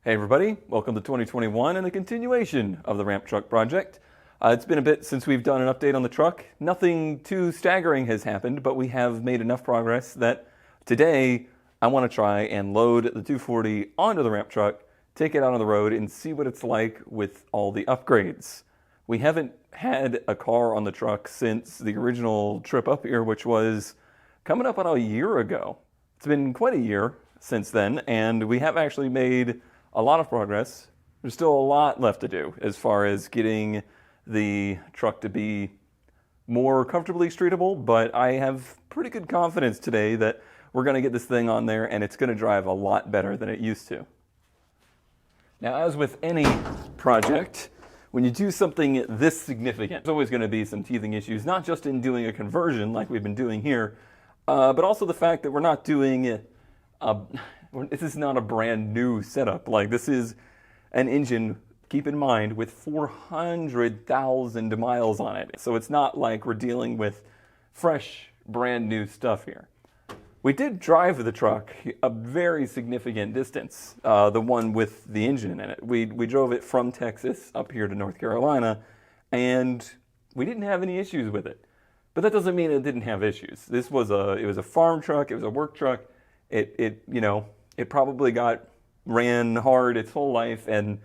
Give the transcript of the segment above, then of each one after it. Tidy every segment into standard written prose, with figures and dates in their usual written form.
Hey everybody, welcome to 2021 and the continuation of the ramp truck project. It's been a bit since we've done an update on the truck. Nothing too staggering has happened, but we have made enough progress that today I want to try and load the 240 onto the ramp truck, take it out on the road and see what it's like with all the upgrades. We haven't had a car on the truck since the original trip up here, which was coming up on a year ago. It's been quite a year since then, and we have actually made a lot of progress. There's still a lot left to do as far as getting the truck to be more comfortably streetable, but I have pretty good confidence today that we're going to get this thing on there and it's going to drive a lot better than it used to. Now, as with any project, when you do something this significant, there's always going to be some teething issues, not just in doing a conversion like we've been doing here, but also the fact that we're not doing this is not a brand new setup. Like, this is an engine, keep in mind, with 400,000 miles on it. So it's not like we're dealing with fresh, brand new stuff here. We did drive the truck a very significant distance, the one with the engine in it. We drove it from Texas up here to North Carolina, and we didn't have any issues with it. But that doesn't mean it didn't have issues. It was a farm truck, it was a work truck. It probably ran hard its whole life and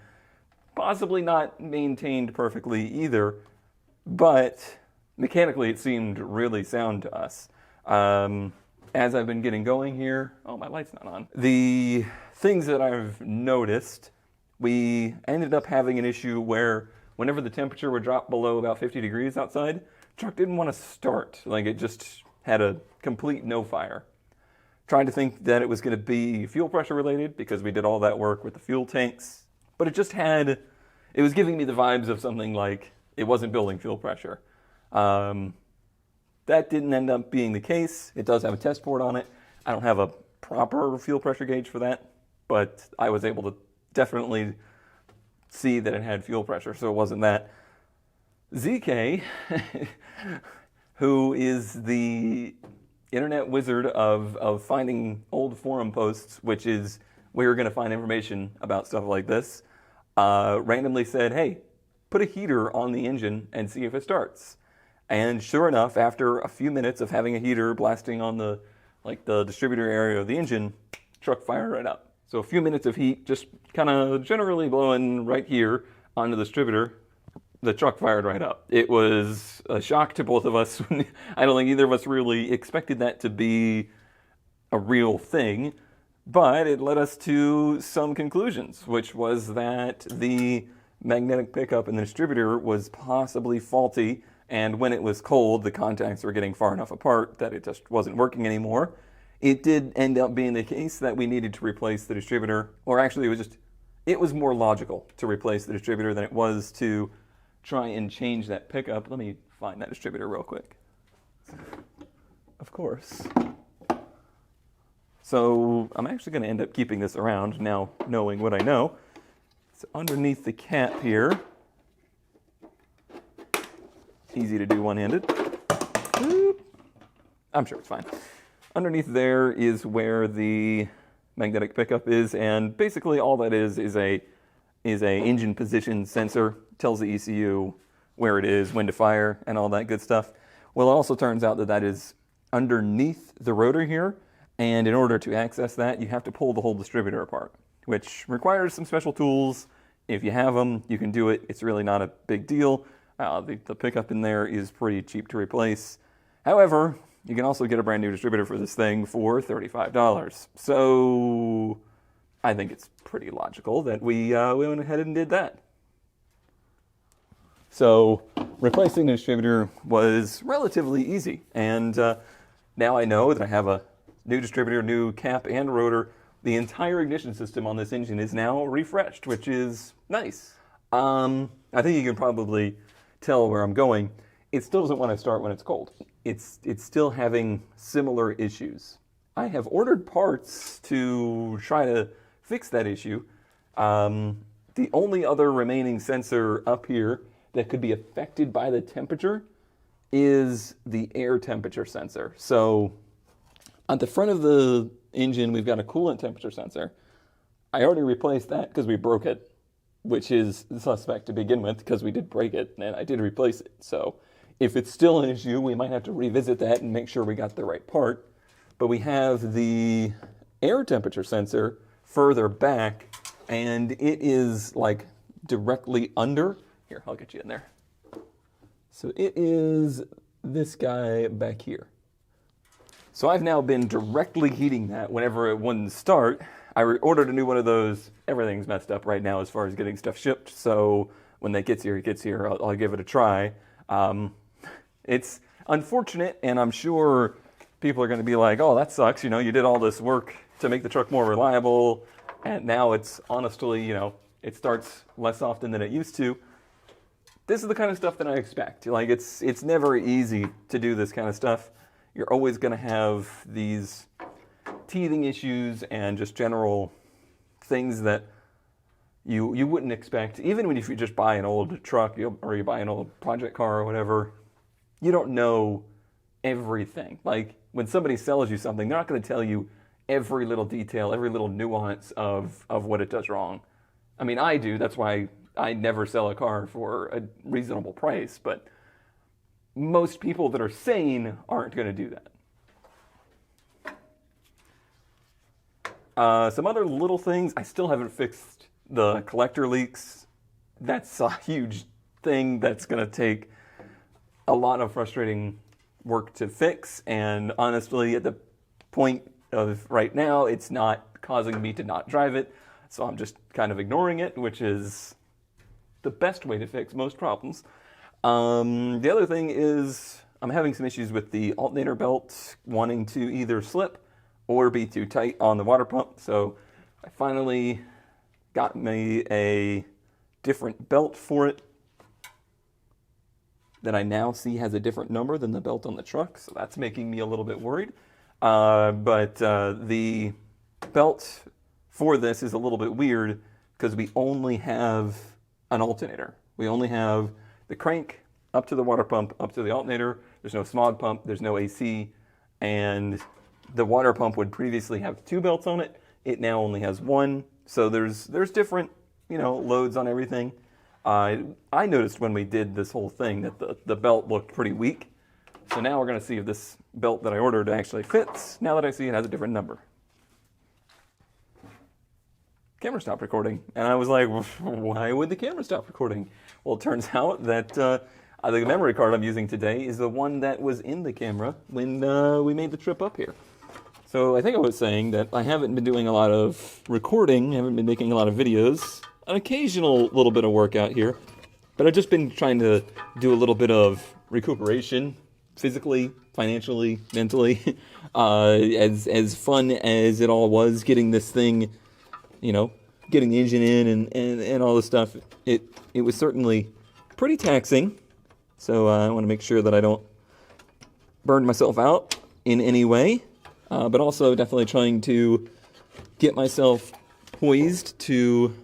possibly not maintained perfectly either, but mechanically it seemed really sound to us. As I've been getting going here, oh, my light's not on. The things that I've noticed, we ended up having an issue where whenever the temperature would drop below about 50 degrees outside, the truck didn't want to start. Like, it just had a complete no fire. Trying to think that it was going to be fuel pressure related because we did all that work with the fuel tanks, but it was giving me the vibes of something like it wasn't building fuel pressure. That didn't end up being the case. It does have a test port on it. I don't have a proper fuel pressure gauge for that, but I was able to definitely see that it had fuel pressure, so it wasn't that. ZK, who is the internet wizard of finding old forum posts, which is where you're going to find information about stuff like this, randomly said, hey, put a heater on the engine and see if it starts. And sure enough, after a few minutes of having a heater blasting on the distributor area of the engine, truck fired right up. So a few minutes of heat just kind of generally blowing right here onto the distributor, the truck fired right up. It was a shock to both of us. I don't think either of us really expected that to be a real thing, but it led us to some conclusions, which was that the magnetic pickup in the distributor was possibly faulty, and when it was cold, the contacts were getting far enough apart that it just wasn't working anymore. It did end up being the case that we needed to replace the distributor, or actually it was more logical to replace the distributor than it was to try and change that pickup. Let me find that distributor real quick. Of course. So I'm actually going to end up keeping this around now, knowing what I know. It's underneath the cap here. Easy to do one-handed. I'm sure it's fine. Underneath there is where the magnetic pickup is, and basically all that is a engine position sensor. Tells the ECU where it is, when to fire, and all that good stuff. Well, it also turns out that is underneath the rotor here, and in order to access that, you have to pull the whole distributor apart, which requires some special tools. If you have them, you can do it. It's really not a big deal. The pickup in there is pretty cheap to replace. However, you can also get a brand new distributor for this thing for $35. So I think it's pretty logical that we went ahead and did that. So replacing the distributor was relatively easy, and now I know that I have a new distributor, new cap and rotor. The entire ignition system on this engine is now refreshed, which is nice. I think you can probably tell where I'm going. It still doesn't want to start when it's cold. It's still having similar issues. I have ordered parts to try to fix that issue. The only other remaining sensor up here that could be affected by the temperature is the air temperature sensor. So at the front of the engine, we've got a coolant temperature sensor. I already replaced that because we broke it, which is suspect to begin with because we did break it and I did replace it. So if it's still an issue, we might have to revisit that and make sure we got the right part. But we have the air temperature sensor further back, and it is like directly under. Here, I'll get you in there. So it is this guy back here. So I've now been directly heating that whenever it wouldn't start. I ordered a new one of those. Everything's messed up right now as far as getting stuff shipped. So when that gets here, it gets here. I'll give it a try. It's unfortunate, and I'm sure people are going to be like, oh, that sucks. You know, you did all this work to make the truck more reliable, and now it's honestly, you know, it starts less often than it used to. This is the kind of stuff that I expect. Like, it's never easy to do this kind of stuff. You're always going to have these teething issues and just general things that you wouldn't expect. Even if you just buy an old truck or you buy an old project car or whatever, you don't know everything. Like, when somebody sells you something, they're not going to tell you every little detail, every little nuance of what it does wrong. I mean, I do. That's why I never sell a car for a reasonable price, but most people that are sane aren't going to do that. Some other little things, I still haven't fixed the collector leaks. That's a huge thing that's going to take a lot of frustrating work to fix, and honestly, at the point of right now, it's not causing me to not drive it, so I'm just kind of ignoring it, which is the best way to fix most problems. The other thing is I'm having some issues with the alternator belt wanting to either slip or be too tight on the water pump. So I finally got me a different belt for it that I now see has a different number than the belt on the truck. So that's making me a little bit worried. But the belt for this is a little bit weird because we only have an alternator. We only have the crank up to the water pump, up to the alternator. There's no smog pump, there's no AC, and the water pump would previously have 2 belts on it. It now only has 1. So there's different, you know, loads on everything. I noticed when we did this whole thing that the belt looked pretty weak. So now we're going to see if this belt that I ordered actually fits, now that I see it has a different number. Camera stopped recording, and I was like, why would the camera stop recording? Well, it turns out that the memory card I'm using today is the one that was in the camera when we made the trip up here. So I think I was saying that I haven't been doing a lot of recording, I haven't been making a lot of videos, an occasional little bit of work out here, but I've just been trying to do a little bit of recuperation, physically, financially, mentally. As fun as it all was getting this thing, you know, getting the engine in and all this stuff, it was certainly pretty taxing. So I want to make sure that I don't burn myself out in any way, but also definitely trying to get myself poised to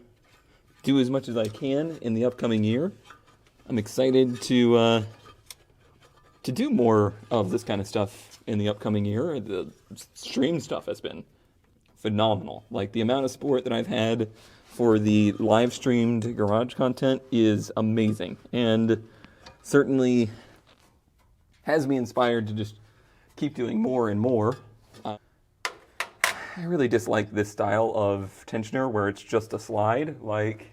do as much as I can in the upcoming year. I'm excited to do more of this kind of stuff in the upcoming year. The stream stuff has been phenomenal. Like, the amount of support that I've had for the live streamed garage content is amazing, and certainly has me inspired to just keep doing more and more. I really dislike this style of tensioner where it's just a slide. Like,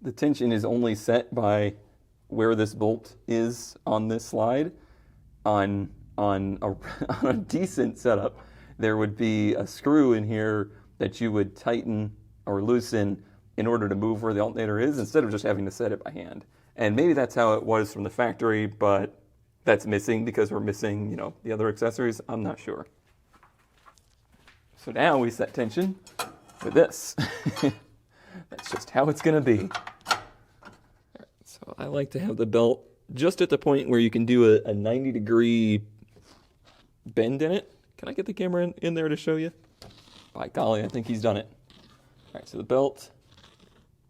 the tension is only set by where this bolt is on this slide. On a decent setup, there would be a screw in here that you would tighten or loosen in order to move where the alternator is, instead of just having to set it by hand. And maybe that's how it was from the factory, but that's missing because we're missing, you know, the other accessories. I'm not sure. So now we set tension with this. That's just how it's going to be. So I like to have the belt just at the point where you can do a 90-degree bend in it. Can I get the camera in there to show you? By golly, I think he's done it. All right, so the belt,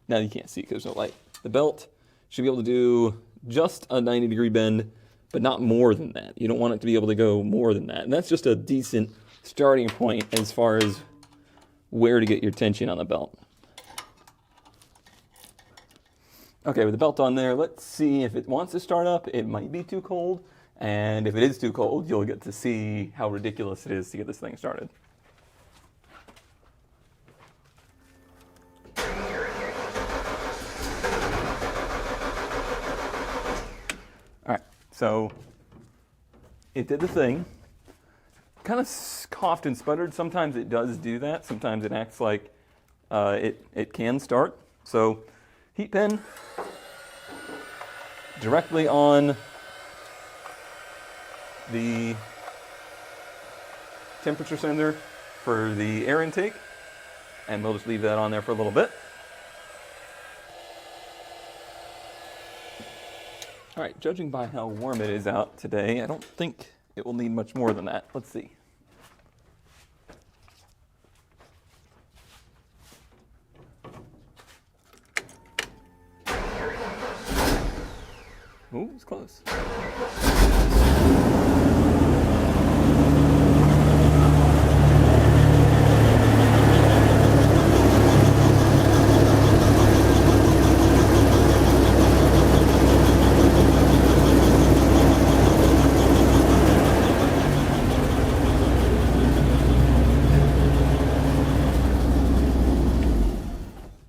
now you can't see because there's no light. The belt should be able to do just a 90-degree bend, but not more than that. You don't want it to be able to go more than that. And that's just a decent starting point as far as where to get your tension on the belt. Okay, with the belt on there, let's see if it wants to start up. It might be too cold, and if it is too cold, you'll get to see how ridiculous it is to get this thing started. All right, so it did the thing. Kind of coughed and sputtered. Sometimes it does do that. Sometimes it acts like it can start. So heat pin directly on the temperature sender for the air intake, and we'll just leave that on there for a little bit. All right, judging by how warm it is out today, I don't think it will need much more than that. Let's see. Ooh, it's close.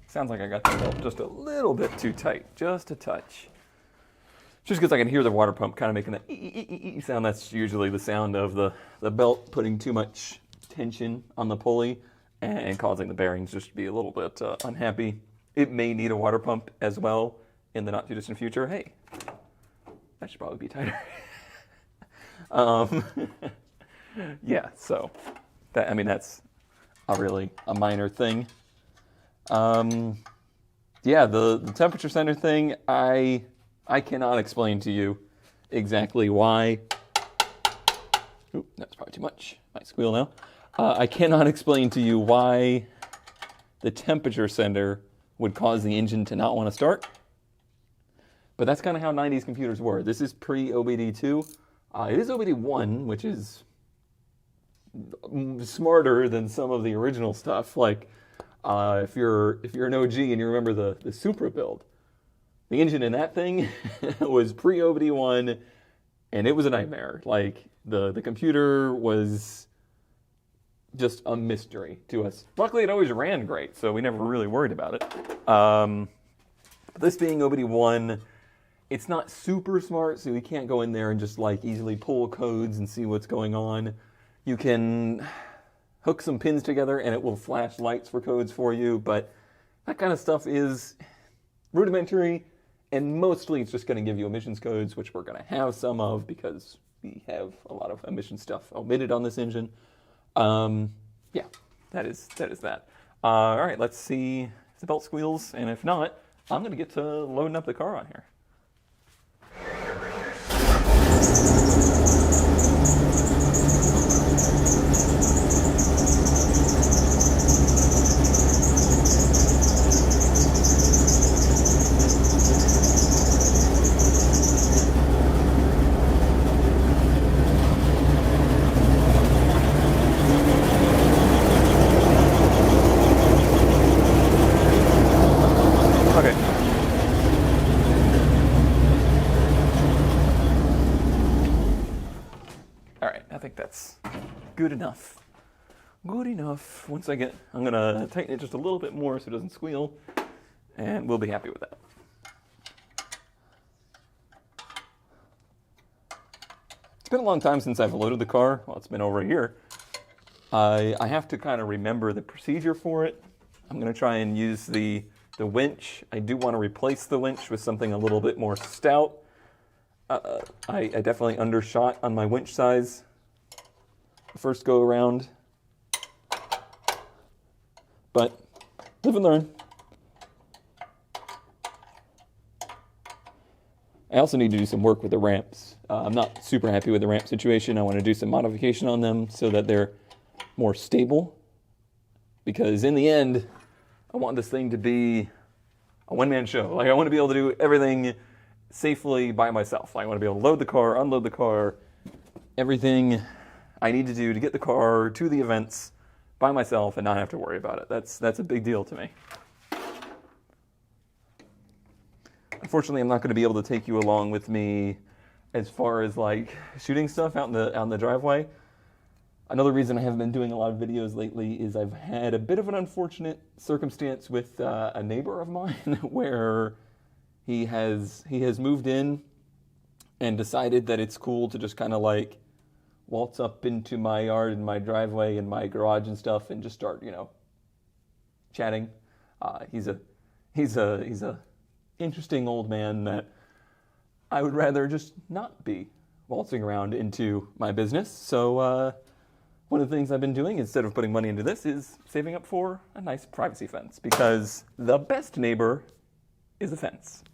Sounds like I got the belt just a little bit too tight, just a touch. Just because I can hear the water pump kind of making that ee sound. That's usually the sound of the belt putting too much tension on the pulley and causing the bearings just to be a little bit unhappy. It may need a water pump as well in the not too distant future. Hey, that should probably be tighter. Yeah, so that, I mean, that's a minor thing. Yeah, the temperature sender thing, I cannot explain to you exactly why. Oop, that's probably too much. Might squeal now. I cannot explain to you why the temperature sender would cause the engine to not want to start. But that's kind of how 90s computers were. This is pre-OBD2. It is OBD1, which is smarter than some of the original stuff. Like, if you're an OG and you remember the Supra build, the engine in that thing was pre-OBD1, and it was a nightmare. Like, the computer was just a mystery to us. Luckily, it always ran great, so we never really worried about it. This being OBD1, it's not super smart, so you can't go in there and just like easily pull codes and see what's going on. You can hook some pins together and it will flash lights for codes for you, but that kind of stuff is rudimentary. And mostly it's just going to give you emissions codes, which we're going to have some of because we have a lot of emission stuff omitted on this engine. Yeah, that is that. All right, let's see if the belt squeals, and if not, I'm going to get to loading up the car on here. Good enough. Good enough. Once I'm going to tighten it just a little bit more so it doesn't squeal, and we'll be happy with that. It's been a long time since I've loaded the car. Well, it's been over a year. I have to kind of remember the procedure for it. I'm going to try and use the winch. I do want to replace the winch with something a little bit more stout. I definitely undershot on my winch size first go around, but live and learn. I also need to do some work with the ramps. I'm not super happy with the ramp situation. I want to do some modification on them so that they're more stable, because in the end, I want this thing to be a one-man show. Like, I want to be able to do everything safely by myself. I want to be able to load the car, unload the car, everything I need to do to get the car to the events by myself and not have to worry about it. That's a big deal to me. Unfortunately, I'm not going to be able to take you along with me as far as like shooting stuff out in the driveway. Another reason I haven't been doing a lot of videos lately is I've had a bit of an unfortunate circumstance with a neighbor of mine where he has moved in and decided that it's cool to just kind of like waltz up into my yard and my driveway and my garage and stuff and just start, chatting. He's a interesting old man that I would rather just not be waltzing around into my business. So one of the things I've been doing instead of putting money into this is saving up for a nice privacy fence, because the best neighbor is a fence.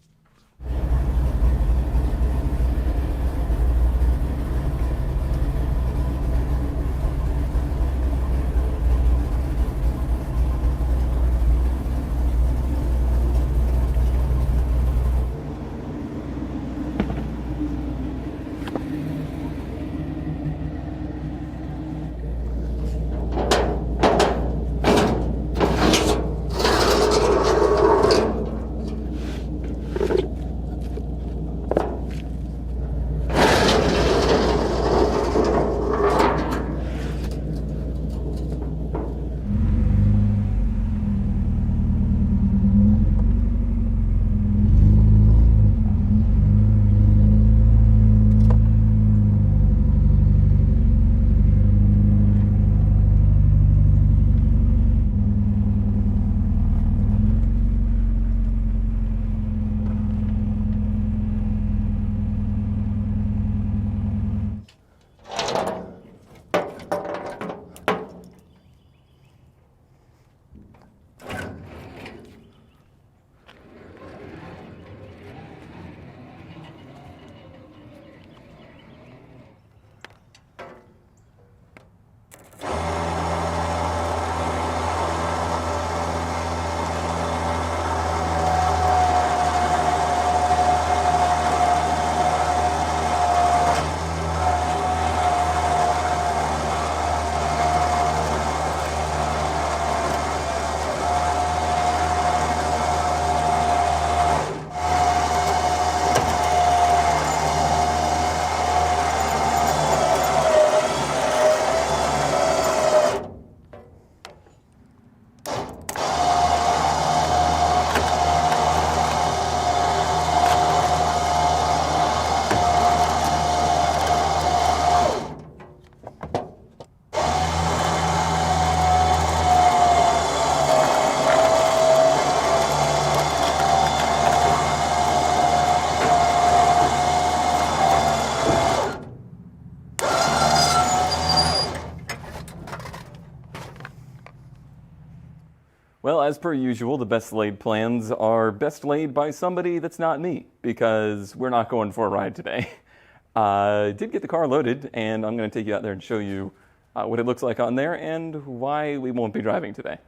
Well, as per usual, the best laid plans are best laid by somebody that's not me, because we're not going for a ride today. I did get the car loaded, and I'm going to take you out there and show you what it looks like on there and why we won't be driving today.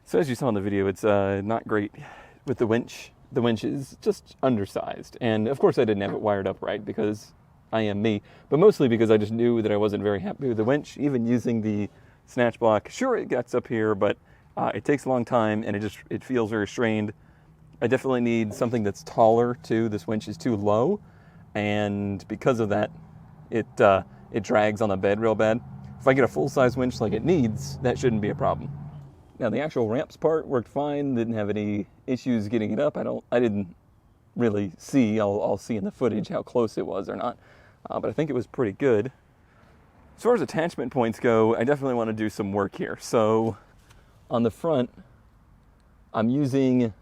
So as you saw in the video, it's not great with the winch. The winch is just undersized, and of course I didn't have it wired up right because I am me, but mostly because I just knew that I wasn't very happy with the winch, even using the snatch block. Sure, it gets up here, but it takes a long time, and it feels very strained. I definitely need something that's taller too. This winch is too low, and because of that, it drags on the bed real bad. If I get a full-size winch like it needs, that shouldn't be a problem. Now the actual ramps part worked fine. Didn't have any issues getting it up. I didn't really see. I'll see in the footage how close it was or not, but I think it was pretty good. As far as attachment points go, I definitely want to do some work here. So on the front, I'm using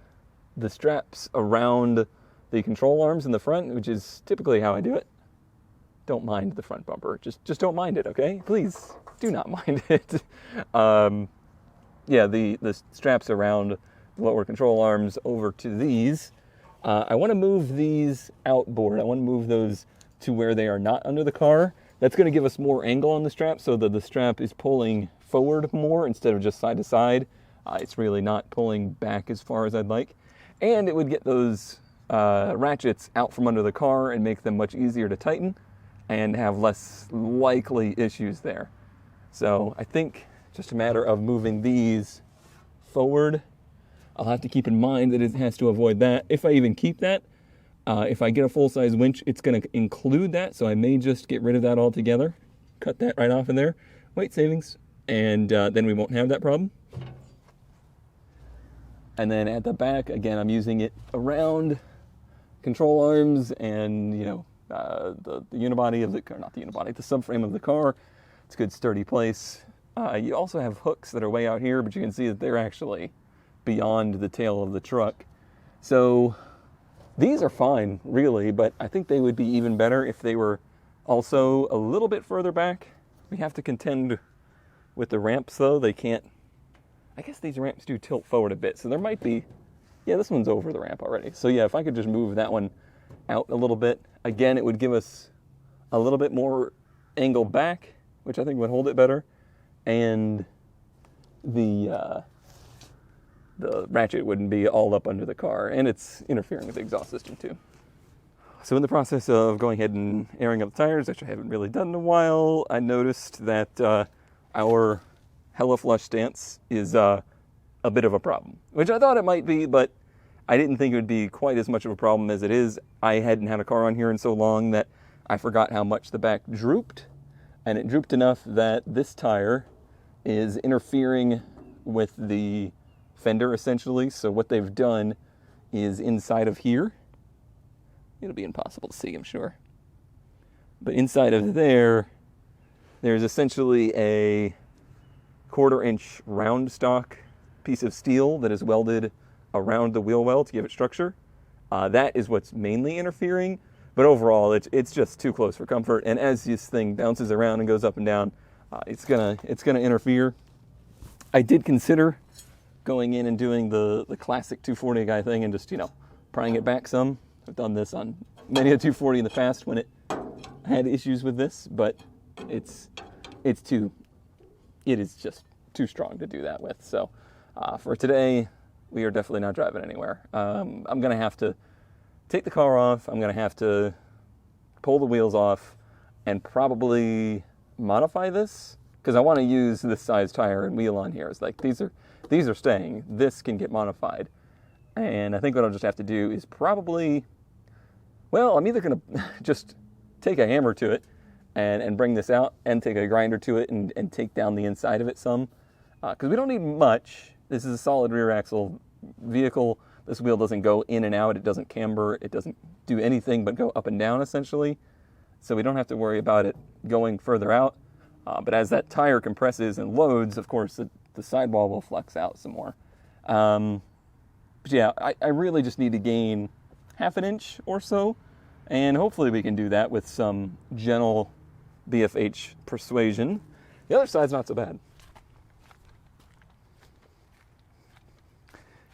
the straps around the control arms in the front, which is typically how I do it. Don't mind the front bumper. Just don't mind it, okay? Please, do not mind it. Yeah, the straps around the lower control arms over to these. I want to move these outboard. I want to move those to where they are not under the car. That's going to give us more angle on the strap so that the strap is pulling forward more instead of just side to side. It's really not pulling back as far as I'd like. And it would get those ratchets out from under the car and make them much easier to tighten and have less likely issues there. So I think Just a matter of moving these forward. I'll have to keep in mind that it has to avoid that. If I even keep that, if I get a full-size winch, it's going to include that, so I may just get rid of that altogether. Cut that right off in there. Weight savings, and then we won't have that problem. And then at the back, again, I'm using it around control arms and, you know, the unibody of the car, not the unibody, the subframe of the car. It's a good sturdy place. You also have hooks that are way out here, but you can see that they're actually beyond the tail of the truck. So these are fine, really, but I think they would be even better if they were also a little bit further back. We have to contend with the ramps, though. They can't, I guess these ramps do tilt forward a bit, so there might be, yeah, this one's over the ramp already. So yeah, if I could just move that one out a little bit, again, it would give us a little bit more angle back, which I think would hold it better, and the ratchet wouldn't be all up under the car, and it's interfering with the exhaust system too. So in the process of going ahead and airing up the tires, which I haven't really done in a while, I noticed that our hella flush stance is a bit of a problem, which I thought it might be, but I didn't think it would be quite as much of a problem as it is. I hadn't had a car on here in so long that I forgot how much the back drooped, and it drooped enough that this tire is interfering with the fender, essentially. So what they've done is inside of here, it'll be impossible to see, I'm sure, but inside of there's essentially a 1/4-inch round stock piece of steel that is welded around the wheel well to give it structure. That is what's mainly interfering, but overall it's just too close for comfort, and as this thing bounces around and goes up and down, it's gonna interfere. I did consider going in and doing the classic 240 guy thing and just, you know, prying it back some. I've done this on many a 240 in the past when it had issues with this, but it is just too strong to do that with. So for today, we are definitely not driving anywhere. I'm going to have to take the car off. I'm going to have to pull the wheels off and probably modify this, because I want to use this size tire and wheel on here. It's like these are staying. This can get modified. And I think what I'll just have to do is probably, well, I'm either going to just take a hammer to it and bring this out, and take a grinder to it and take down the inside of it some, because we don't need much. This is a solid rear axle vehicle. This wheel doesn't go in and out. It doesn't camber. It doesn't do anything but go up and down, essentially. So we don't have to worry about it going further out. But as that tire compresses and loads, of course, the sidewall will flex out some more. But yeah, I really just need to gain 1/2 inch or so, and hopefully we can do that with some gentle BFH persuasion. The other side's not so bad.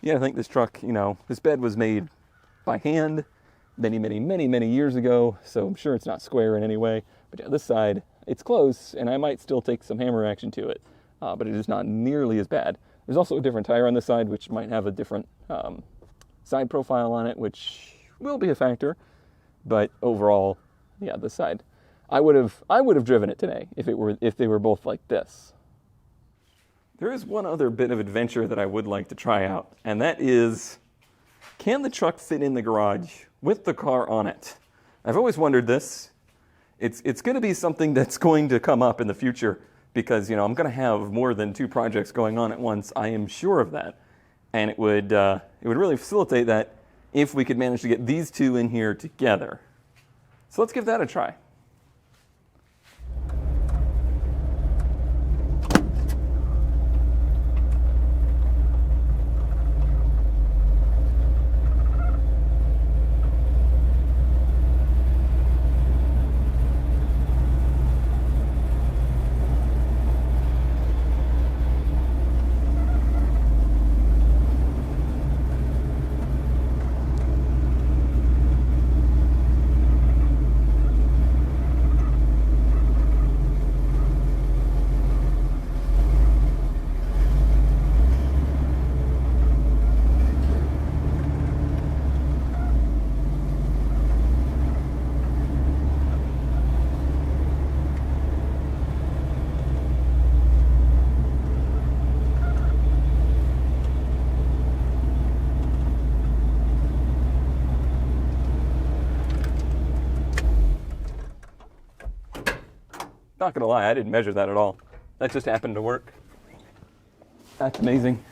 Yeah, I think this truck, you know, this bed was made by hand many years ago, so I'm sure it's not square in any way. But yeah, this side, it's close, and I might still take some hammer action to it, but it is not nearly as bad. There's also a different tire on this side, which might have a different side profile on it, which will be a factor. But overall, yeah, this side, I would have driven it today if they were both like this. There is one other bit of adventure that I would like to try out, and that is, can the truck fit in the garage with the car on it? I've always wondered this. It's going to be something that's going to come up in the future, because, you know, I'm going to have more than 2 projects going on at once. I am sure of that, and it would really facilitate that if we could manage to get these 2 in here together. So let's give that a try. Not gonna lie, I didn't measure that at all. That just happened to work. That's amazing.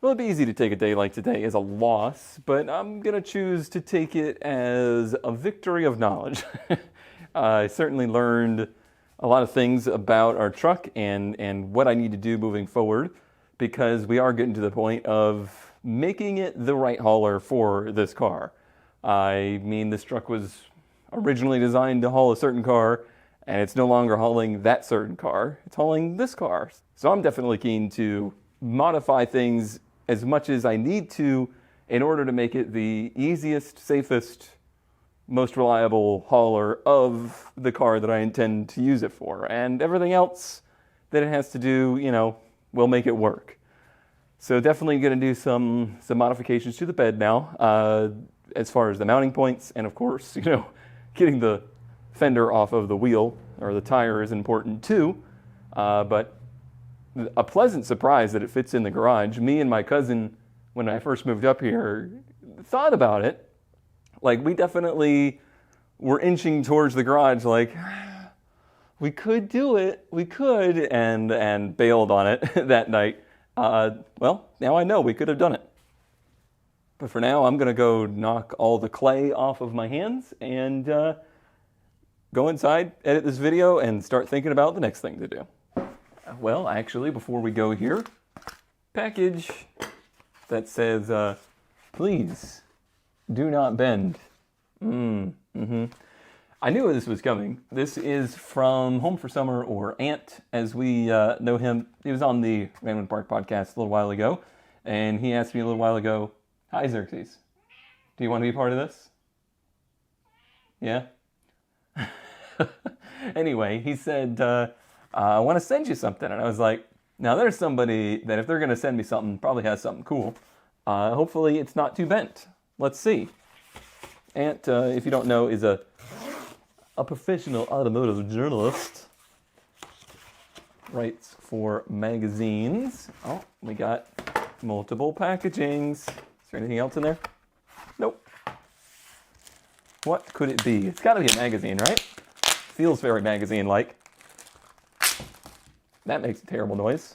Well, it'd be easy to take a day like today as a loss, but I'm going to choose to take it as a victory of knowledge. I certainly learned a lot of things about our truck and what I need to do moving forward, because we are getting to the point of making it the right hauler for this car. I mean, this truck was originally designed to haul a certain car, and it's no longer hauling that certain car. It's hauling this car. So I'm definitely keen to modify things as much as I need to in order to make it the easiest, safest, most reliable hauler of the car that I intend to use it for. And everything else that it has to do, will make it work. So definitely going to do some modifications to the bed now, as far as the mounting points, and of course, getting the fender off of the wheel or the tire is important too. But a pleasant surprise that it fits in the garage. Me and my cousin, when I first moved up here, thought about it. Like, we definitely were inching towards the garage, like, we could do it, we could, and bailed on it that night. Well, now I know we could have done it. But for now, I'm going to go knock all the clay off of my hands and go inside, edit this video, and start thinking about the next thing to do. Well, actually, before we go here, package that says, please do not bend. I knew this was coming. This is from Home for Summer, or Ant, as we know him. He was on the Random Park podcast a little while ago, and he asked me a little while ago, "Hi, Xerxes. Do you want to be part of this?" Yeah? Anyway, he said, I want to send you something. And I was like, now there's somebody that if they're going to send me something, probably has something cool. Hopefully it's not too bent. Let's see. Ant, if you don't know, is a professional automotive journalist. Writes for magazines. Oh, we got multiple packagings. Is there anything else in there? Nope. What could it be? It's got to be a magazine, right? Feels very magazine-like. That makes a terrible noise.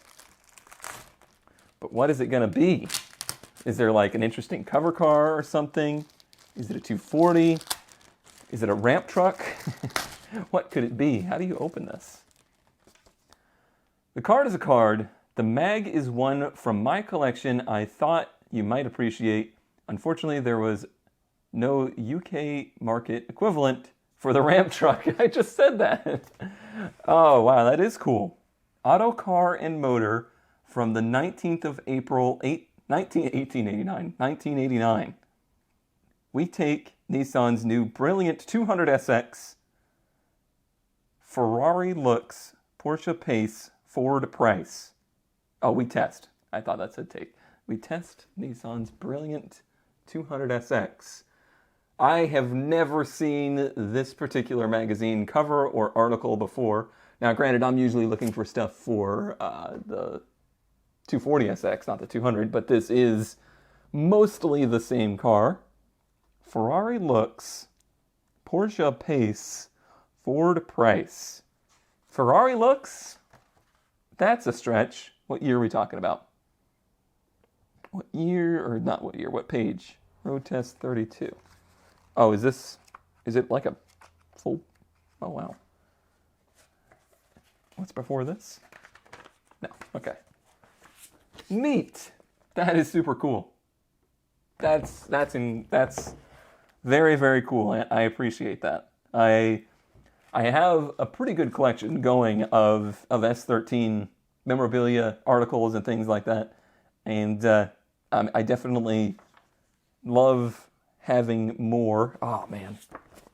But what is it going to be? Is there like an interesting cover car or something? Is it a 240? Is it a ramp truck? What could it be? How do you open this? The card is a card. The mag is one from my collection I thought you might appreciate. Unfortunately, there was no UK market equivalent for the ramp truck. I just said that. Oh, wow, that is cool. Auto Car and Motor from the 19th of April, 1989. We take Nissan's new brilliant 200SX Ferrari looks, Porsche pace, Ford price. Oh, we test. I thought that said take. We test Nissan's brilliant 200SX. I have never seen this particular magazine cover or article before. Now, granted, I'm usually looking for stuff for the 240SX, not the 200, but this is mostly the same car. Ferrari looks, Porsche pace, Ford price. Ferrari looks? That's a stretch. What year are we talking about? What year, or not what year, what page? Road test 32. Oh, is it like a full, oh wow. What's before this? No, okay. Neat. That is super cool. That's very, very cool. I appreciate that. I have a pretty good collection going of S13 memorabilia, articles, and things like that. And I definitely love having more. Oh man,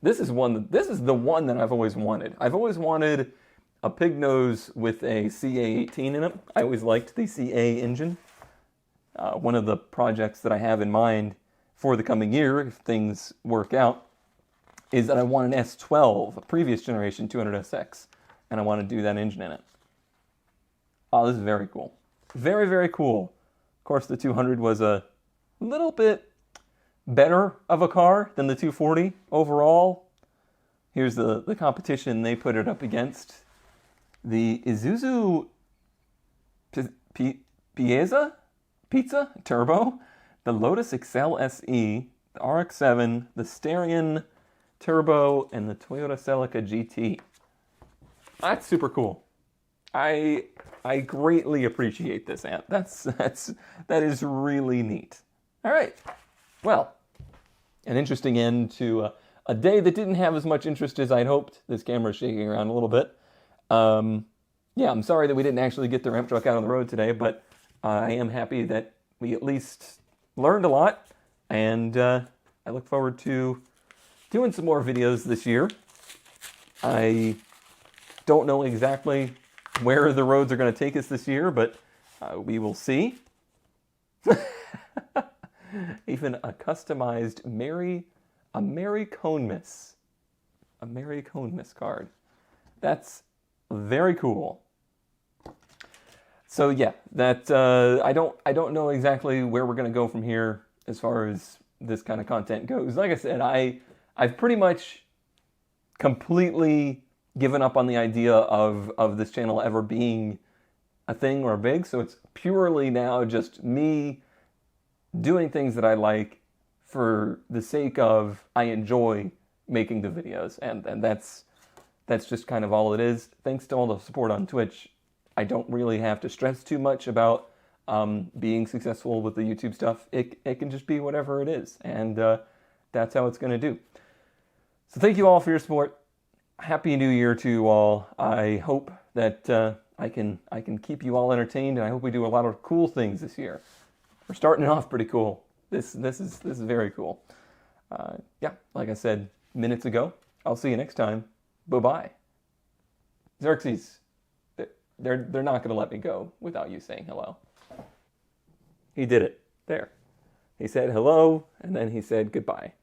this is the one that I've always wanted. I've always wanted a pig nose with a CA18 in it. I always liked the CA engine. One of the projects that I have in mind for the coming year, if things work out, is that I want an S12, a previous generation 200SX, and I want to do that engine in it. Oh, this is very cool. Very, very cool. Of course, the 200 was a little bit better of a car than the 240 overall. Here's the competition they put it up against. The Isuzu Pizza Turbo, the Lotus Excel SE, the RX-7, the Starion Turbo, and the Toyota Celica GT. That's super cool. I greatly appreciate this, Ant. That is really neat. All right. Well, an interesting end to a day that didn't have as much interest as I'd hoped. This camera's shaking around a little bit. Yeah, I'm sorry that we didn't actually get the ramp truck out on the road today, but I am happy that we at least learned a lot, and I look forward to doing some more videos this year. I don't know exactly where the roads are going to take us this year, but we will see. Even a customized Mary Conemas. A Mary Conemas card. That's very cool. So yeah, that I don't know exactly where we're going to go from here as far as this kind of content goes. Like I said, I've pretty much completely given up on the idea of this channel ever being a thing or big. So it's purely now just me doing things that I like for the sake of I enjoy making the videos, and that's just kind of all it is. Thanks to all the support on Twitch, I don't really have to stress too much about being successful with the YouTube stuff. It can just be whatever it is, and that's how it's going to do. So thank you all for your support. Happy New Year to you all. I hope that I can keep you all entertained, and I hope we do a lot of cool things this year. We're starting off pretty cool. This is very cool. Yeah, like I said minutes ago, I'll see you next time. Bye-bye. Xerxes, they're not going to let me go without you saying hello. He did it. There. He said hello, and then he said goodbye.